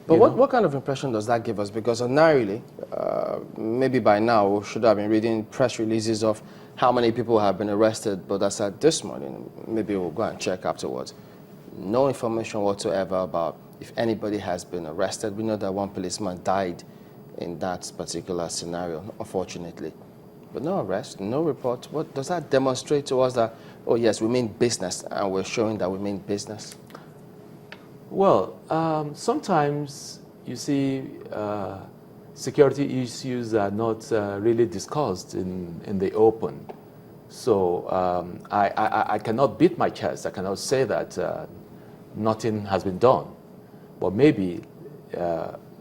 But what kind of impression does that give us? Because ordinarily, maybe by now, we should have been reading press releases of how many people have been arrested, but as at this morning, maybe we'll go and check afterwards. No information whatsoever about if anybody has been arrested. We know that one policeman died in that particular scenario, unfortunately. But no arrest, no report. What does that demonstrate to us that, oh yes, we mean business, and we're showing that we mean business? Well, sometimes you see security issues are not really discussed in the open. So I cannot beat my chest. I cannot say that nothing has been done. But maybe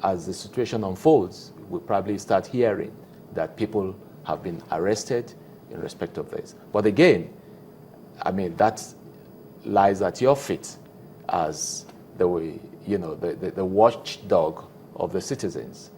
as the situation unfolds, we'll probably start hearing that people have been arrested in respect of this. But again, I mean, that lies at your feet as the watchdog of the citizens,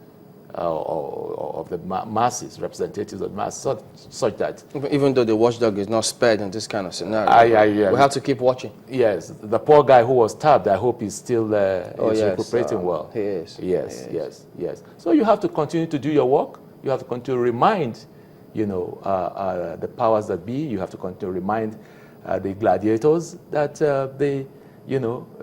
or of the masses, representatives of the masses, such that... Even though the watchdog is not spared in this kind of scenario, we have to keep watching. Yes, the poor guy who was stabbed, I hope he's still recuperating well. He is. Yes, he is. Yes. So you have to continue to do your work. You have to continue to remind, the powers that be. You have to continue to remind the gladiators that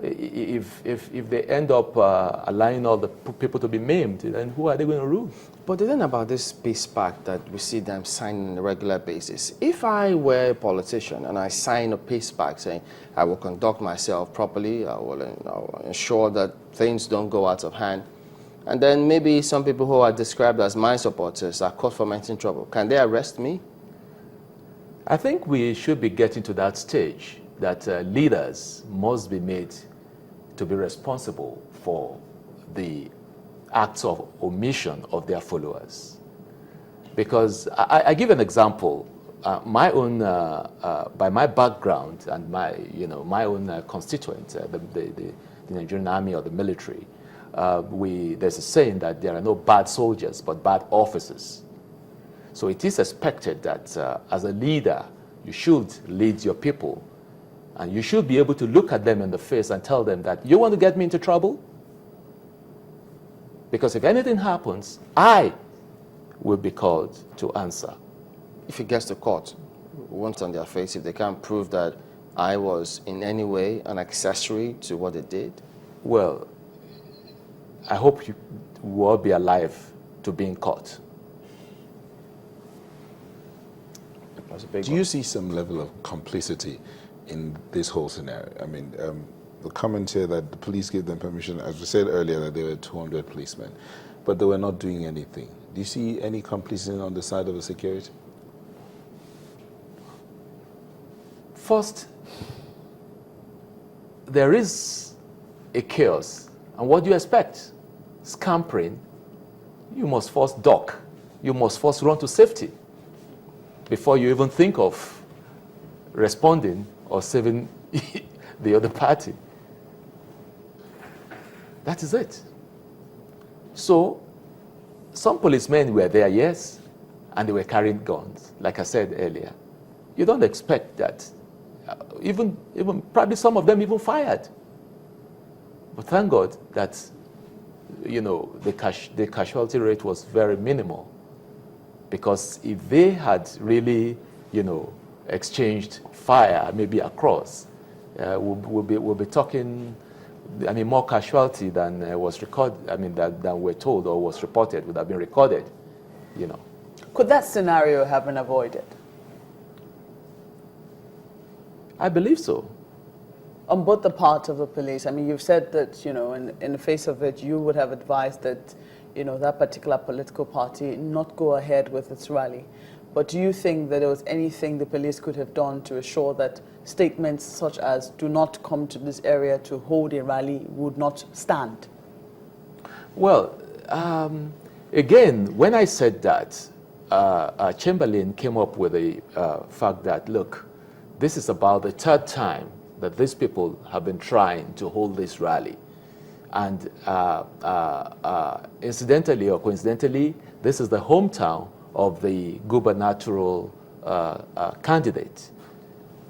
if they end up allowing all the people to be maimed, then who are they going to rule? But the thing about this peace pact that we see them signing on a regular basis, if I were a politician and I sign a peace pact saying I will conduct myself properly, I will ensure that things don't go out of hand, and then maybe some people who are described as my supporters are caught fomenting trouble, can they arrest me? I think we should be getting to that stage that leaders must be made to be responsible for the acts of omission of their followers. Because I give an example. My own, by my background and my own constituent, the Nigerian army or the military, there's a saying that there are no bad soldiers but bad officers. So it is expected that as a leader, you should lead your people. And you should be able to look at them in the face and tell them that you want to get me into trouble? Because if anything happens, I will be called to answer. If it gets to court, once on their face, if they can't prove that I was in any way an accessory to what they did? Well, I hope you will all be alive to being caught. Do you see some level of complicity in this whole scenario? I mean, the comment here that the police gave them permission, as we said earlier, that there were 200 policemen, but they were not doing anything. Do you see any complicity on the side of the security? First, there is a chaos. And what do you expect? Scampering. You must first duck. You must first run to safety before you even think of responding or saving the other party. That is it. So, some policemen were there, yes, and they were carrying guns, like I said earlier. You don't expect that. Even probably some of them even fired. But thank God that, the casualty rate was very minimal. Because if they had really, exchanged fire, maybe across, we'll be talking, more casualty than was recorded, than we're told or was reported, would have been recorded, Could that scenario have been avoided? I believe so. On both the part of the police. I mean, you've said that, in the face of it, you would have advised that, that particular political party not go ahead with its rally. But do you think that there was anything the police could have done to assure that statements such as "do not come to this area to hold a rally" would not stand? Well, again, when I said that, Chamberlain came up with the fact that, look, this is about the third time that these people have been trying to hold this rally. And incidentally or coincidentally, this is the hometown of the gubernatorial candidate.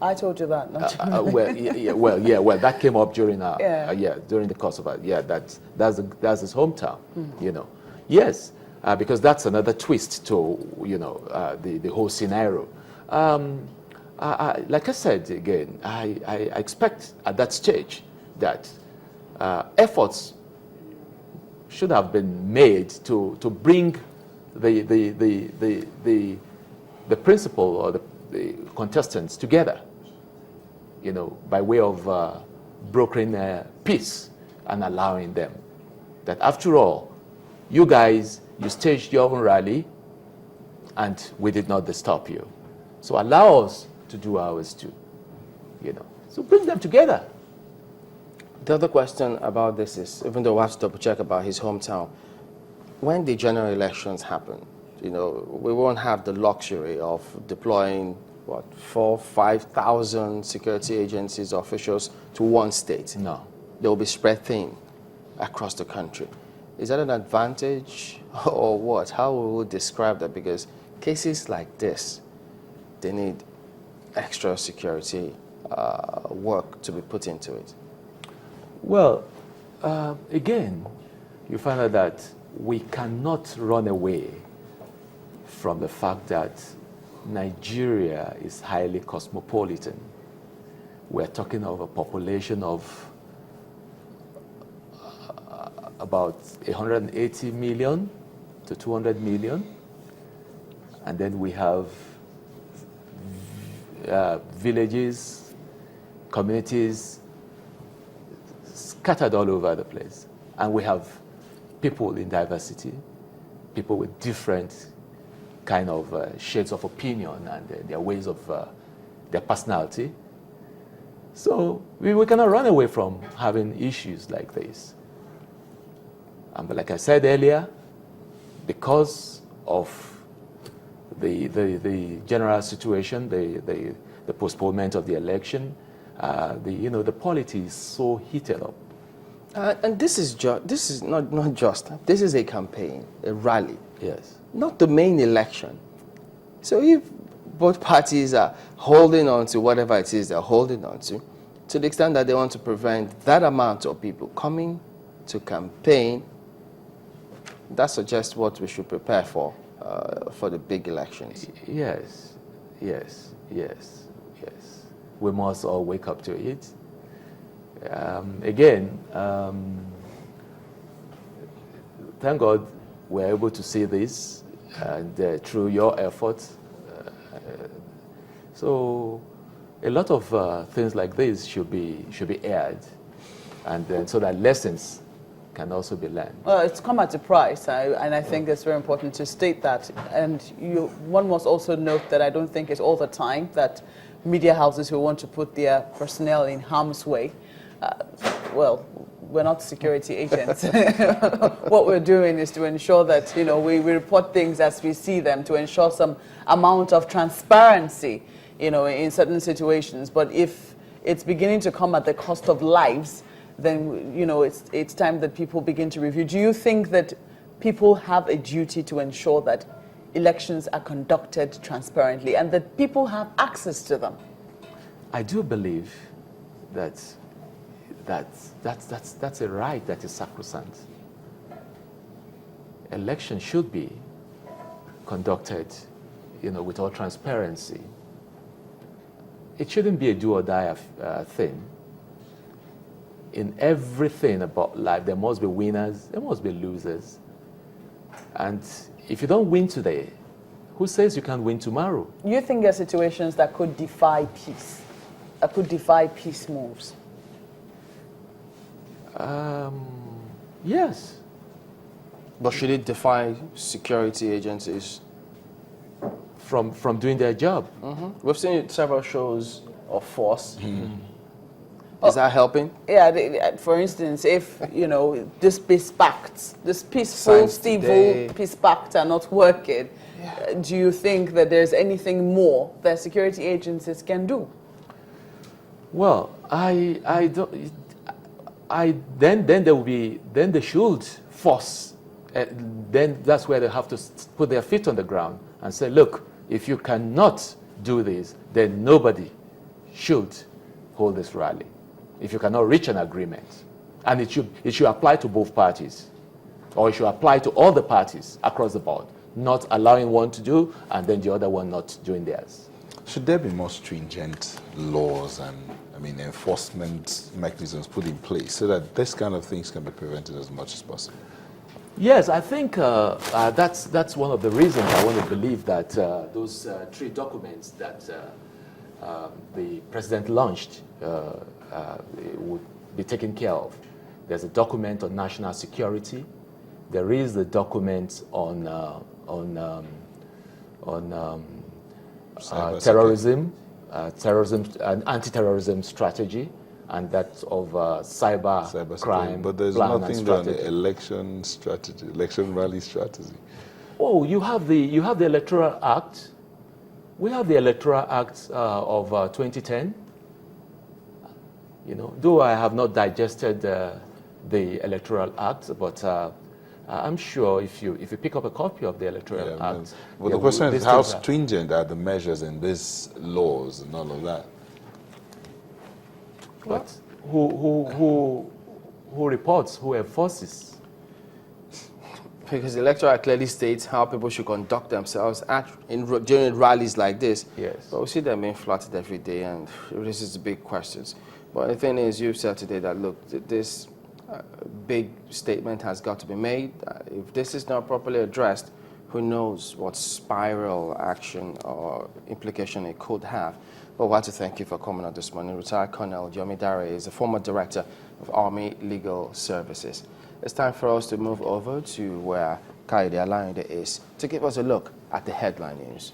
I told you that. Not well, that came up during during the course of that's his hometown, you know. Yes, because that's another twist to the whole scenario. Like I said again, I expect at that stage that efforts should have been made to bring the principal or the contestants together, you know, by way of brokering peace and allowing them that, after all, you guys, you staged your own rally and we did not disturb you. So allow us to do ours too, you know. So bring them together. The other question about this is, even though we have to double check about his hometown, when the general elections happen, you know, we won't have the luxury of deploying, 4,000-5,000 security agencies, officials to one state. No. They will be spread thin across the country. Is that an advantage or what? How will we describe that? Because cases like this, they need extra security work to be put into it. Well, again, you find out that we cannot run away from the fact that Nigeria is highly cosmopolitan. We're talking of a population of about 180 million to 200 million. And then we have villages, communities scattered all over the place. And we have people in diversity, people with different kind of shades of opinion and their ways of their personality. So we cannot run away from having issues like this. But like I said earlier, because of the general situation, the postponement of the election, the politics is so heated up. And this is not just. This is a campaign, a rally. Yes. Not the main election. So if both parties are holding on to whatever it is they're holding on to the extent that they want to prevent that amount of people coming to campaign, that suggests what we should prepare for the big elections. Yes. We must all wake up to it. Again, thank God we're able to see this and through your efforts. So a lot of things like this should be aired, and then so that lessons can also be learned. Well, it's come at a price, and I think it's very important to state that. And one must also note that I don't think it's all the time that media houses who want to put their personnel in harm's way. Well, we're not security agents. What we're doing is to ensure that we report things as we see them, to ensure some amount of transparency, in certain situations. But if it's beginning to come at the cost of lives, then it's time that people begin to review. Do you think that people have a duty to ensure that elections are conducted transparently and that people have access to them? I do believe that's a right that is sacrosanct. Election should be conducted, with all transparency. It shouldn't be a do or die thing. In everything about life, there must be winners, there must be losers. And if you don't win today, who says you can't win tomorrow? You think there are situations that could defy peace, that could defy peace moves? Yes. But should it defy security agencies from doing their job? Mm-hmm. We've seen several shows of force. Mm-hmm. Is that helping? Yeah, for instance, if, this peace pacts, this peaceful, civil peace pact are not working, do you think that there's anything more that security agencies can do? Well, I don't. Then there will be, then they should force. Then that's where they have to put their feet on the ground and say, look, if you cannot do this, then nobody should hold this rally. If you cannot reach an agreement, and it should apply to both parties, or it should apply to all the parties across the board, not allowing one to do and then the other one not doing theirs. Should there be more stringent laws and, enforcement mechanisms put in place so that this kind of things can be prevented as much as possible? Yes, I think that's one of the reasons I want to believe that those 3 documents that the president launched would be taken care of. There's a document on national security. There is the document on terrorism, and anti-terrorism strategy, and that of cyber crime. But there's nothing there on the election strategy, election rally strategy. Oh, you have the Electoral Act. We have the Electoral Act of 2010. Though I have not digested the Electoral Act, but I'm sure if you pick up a copy of the Electoral Act. Well, the question is, how stringent are the measures in these laws and all of that? But who reports, who enforces? Because the Electoral Act clearly states how people should conduct themselves during rallies like this. Yes. But we see them being flouted every day, and it raises big questions. But the thing is, you've said today that, look, this big statement has got to be made. If this is not properly addressed, who knows what spiral action or implication it could have. But I want to thank you for coming on this morning. Retired Colonel Yomi Dare is the former director of Army Legal Services. It's time for us to move over to where Kaide Alayande is to give us a look at the headline news.